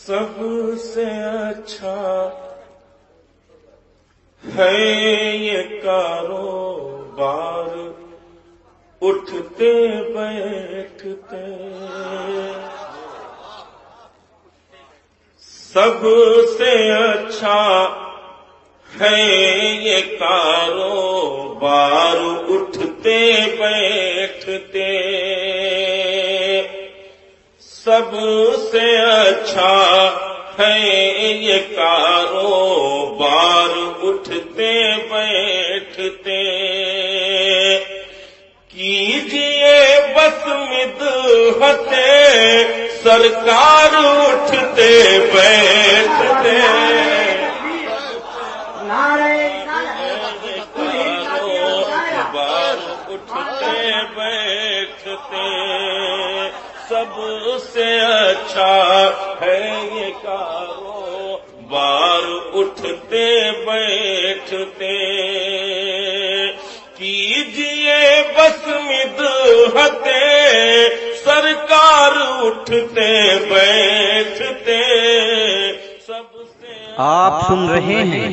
سب سے اچھا ہے یہ کاروبار، اٹھتے بیٹھتے سب سے اچھا ہے یہ کاروبار، اٹھتے بیٹھتے سب سے اچھا ہے یہ کاروبار، اٹھتے بیٹھتے کیجئے بس مدحت سرکار، اٹھتے بیٹھتے کاروبار، اٹھتے بیٹھتے سب سے اچھا ہے یہ کاروبار، اٹھتے بیٹھتے کیجئے بس مدحت سرکار، اٹھتے بیٹھتے سب سے آپ سن رہے ہیں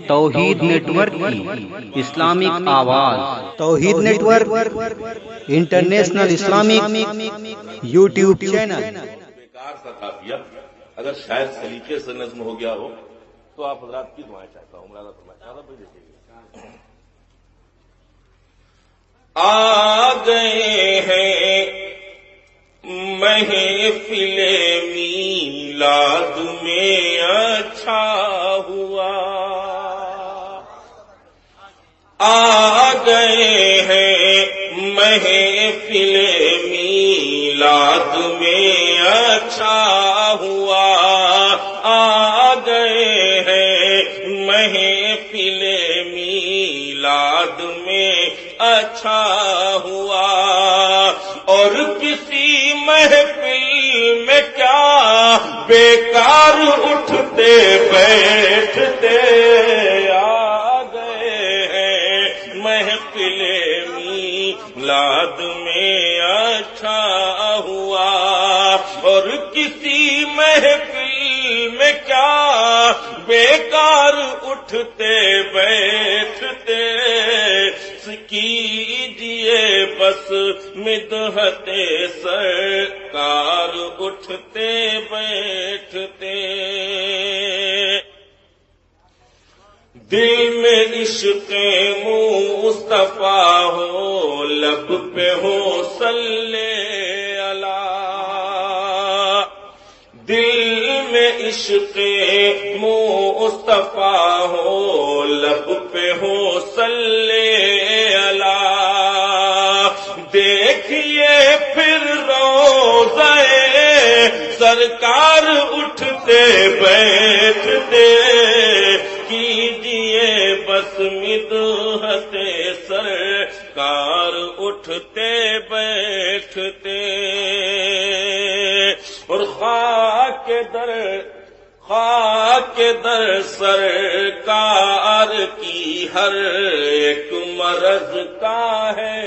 توحید نیٹ ورک کی اسلامک آواز۔ Tauheed network international Islamic YouTube channel. بیکار سا قافیہ اگر شاید سلیقے سے نظم ہو گیا ہو تو آپ حضرات کی دعائیں چاہتا ہوں۔ مرادہ فرمائیں آ گئے ہیں محفل میلاد میں اچھا ہوا، آ گئے ہیں محفل میلاد میں اچھا ہوا، آ گئے ہیں محفل میلاد میں اچھا ہوا، اور کسی محفل میں کیا بیکار اٹھتے بیٹھتے آ گئے ہیں محفل میلاد میں اچھا ہوا، اور کسی محفل میں کیا بیکار اٹھتے بیٹھتے کیجئے بس مدحت سرکار، اٹھتے بیٹھتے دل میں عشق مصطفیٰ ہو، لب پہ ہو صلی اللہ، دل میں عشق مصطفیٰ ہو، لب پہ ہو صلی اللہ، دیکھیے پھر روضہ سرکار، اٹھتے بیٹھتے کیجئے بس مدحت سرکار، اٹھتے بیٹھتے اور خاک در سرکار کی ہر ایک مرض کا ہے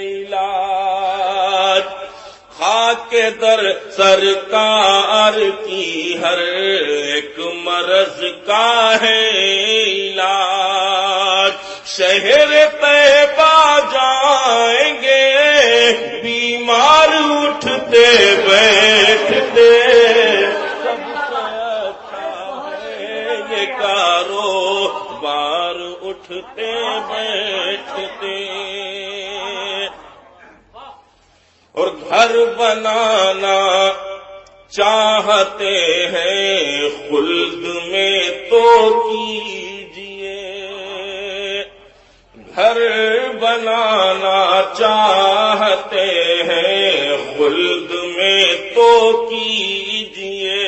علاج، خاک در سرکار کی ہر ایک مرض کا ہے علاج، شہر طیبہ جائیں گے بیمار، اٹھتے بیٹھتے سب سے اچھا ہے یہ کاروبار، اٹھتے بیٹھتے اور گھر بنانا چاہتے ہیں خلد میں تو کیجئے، گھر بنانا چاہتے ہیں خلد میں تو کیجئے،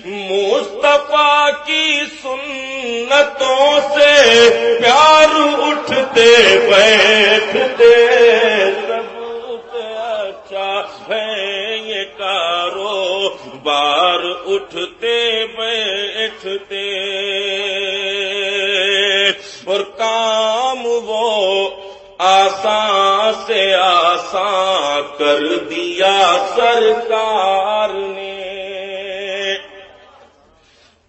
مصطفیٰ کی سنتوں سے پیار، اٹھتے بیٹھتے سب سے اچھا ہے یہ کاروبار، اٹھتے بیٹھتے اور کام وہ آسان سے آسان کر دیا سرکار نے،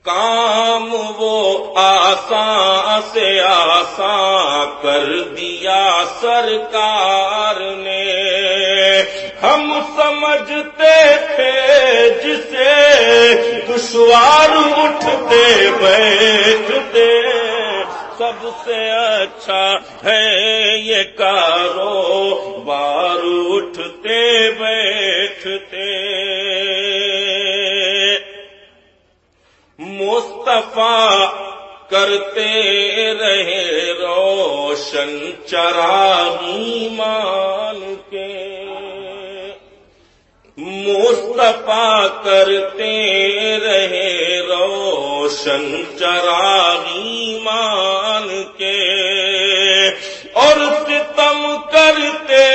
کام وہ آسان سے آسان کر دیا سرکار نے، ہم سمجھتے تھے جسے دشوار اٹھتے بیٹھتے، سب سے اچھا ہے یہ کاروبار اٹھتے بیٹھتے۔ مصطفیٰ کرتے رہے روشن چراغ ایمان کے، مصطفیٰ کرتے رہے روشن چراغ ایمان کے، اور ستم کرتے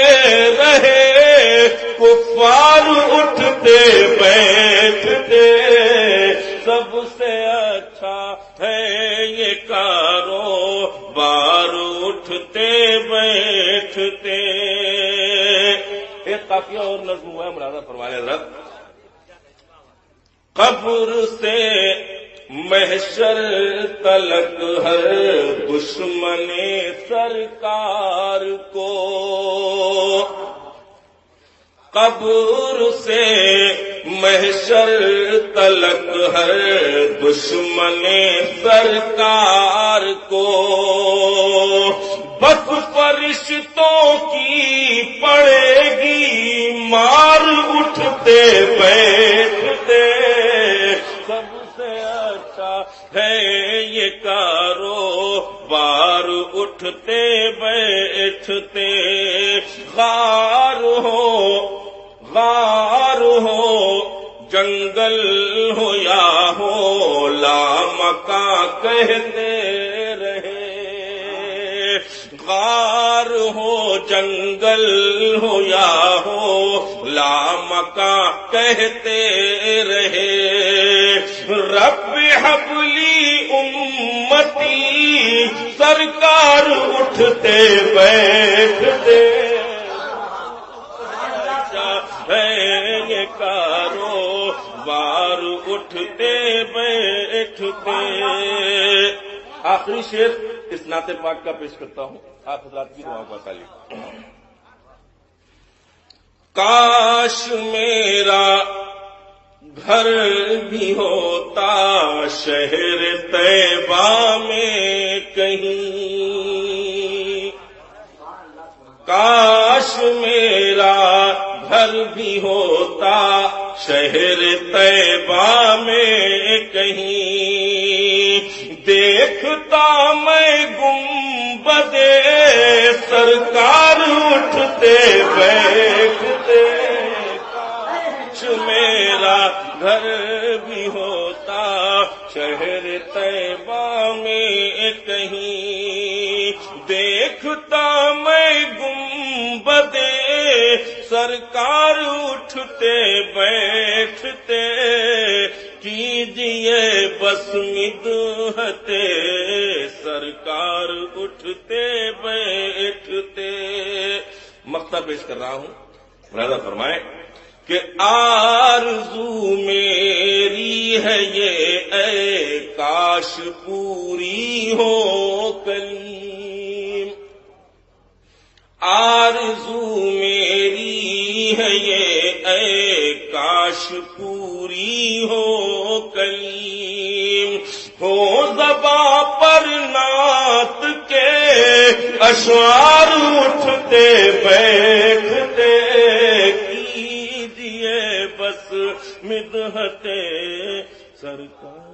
رہے کفار اٹھتے بیٹھتے، سب سے اچھا ہے یہ کاروبار اٹھتے بیٹھتے۔ ایک قافیہ اور نظم ہوا ہے، ملاحظہ فرمائے حضرت۔ قبر سے محشر تلک ہر دشمن سرکار کو، قبر سے محشر تلک ہر دشمن سرکار کو، بس فرشتوں کی پڑے گی مار اٹھتے بیٹھتے، سب سے اچھا ہے یہ کاروبار اٹھتے بیٹھتے۔ غار ہو جنگل ہو یا ہو لامکاں کہتے رہے، غار ہو جنگل ہو یا ہو لامکاں کہتے رہے، رب حبلی امتی سرکار اٹھتے بیٹھتے، یہ کاروبار اٹھتے بیٹھتے۔ آخری شعر اس نعت پاک کا پیش کرتا ہوں، آپ حضرات کی دعاؤں کا تعلق۔ کاش میرا گھر بھی ہوتا شہر طیبہ میں کہیں، کاش میرا گھر بھی ہوتا شہر طیبہ میں کہیں، دیکھتا میں گنبد سرکار اٹھتے بیٹھتے، کاش میرا گھر بھی ہوتا شہر طیبہ میں کہیں، دیکھتا میں گنبد سرکار اٹھتے بیٹھتے، کیجئے بس مدحت سرکار اٹھتے بیٹھتے۔ مقطع پیش کر رہا ہوں، ملاحظہ فرمائیں کہ آرزو میری ہے یہ اے کاش پوری ہو کلیم، آرزو میری ہے یہ اے کاش پوری ہو کلیم، ہو زباں پر نعت کے اشعار اٹھتے بیٹھتے، کیجئے بس مدحت سرکار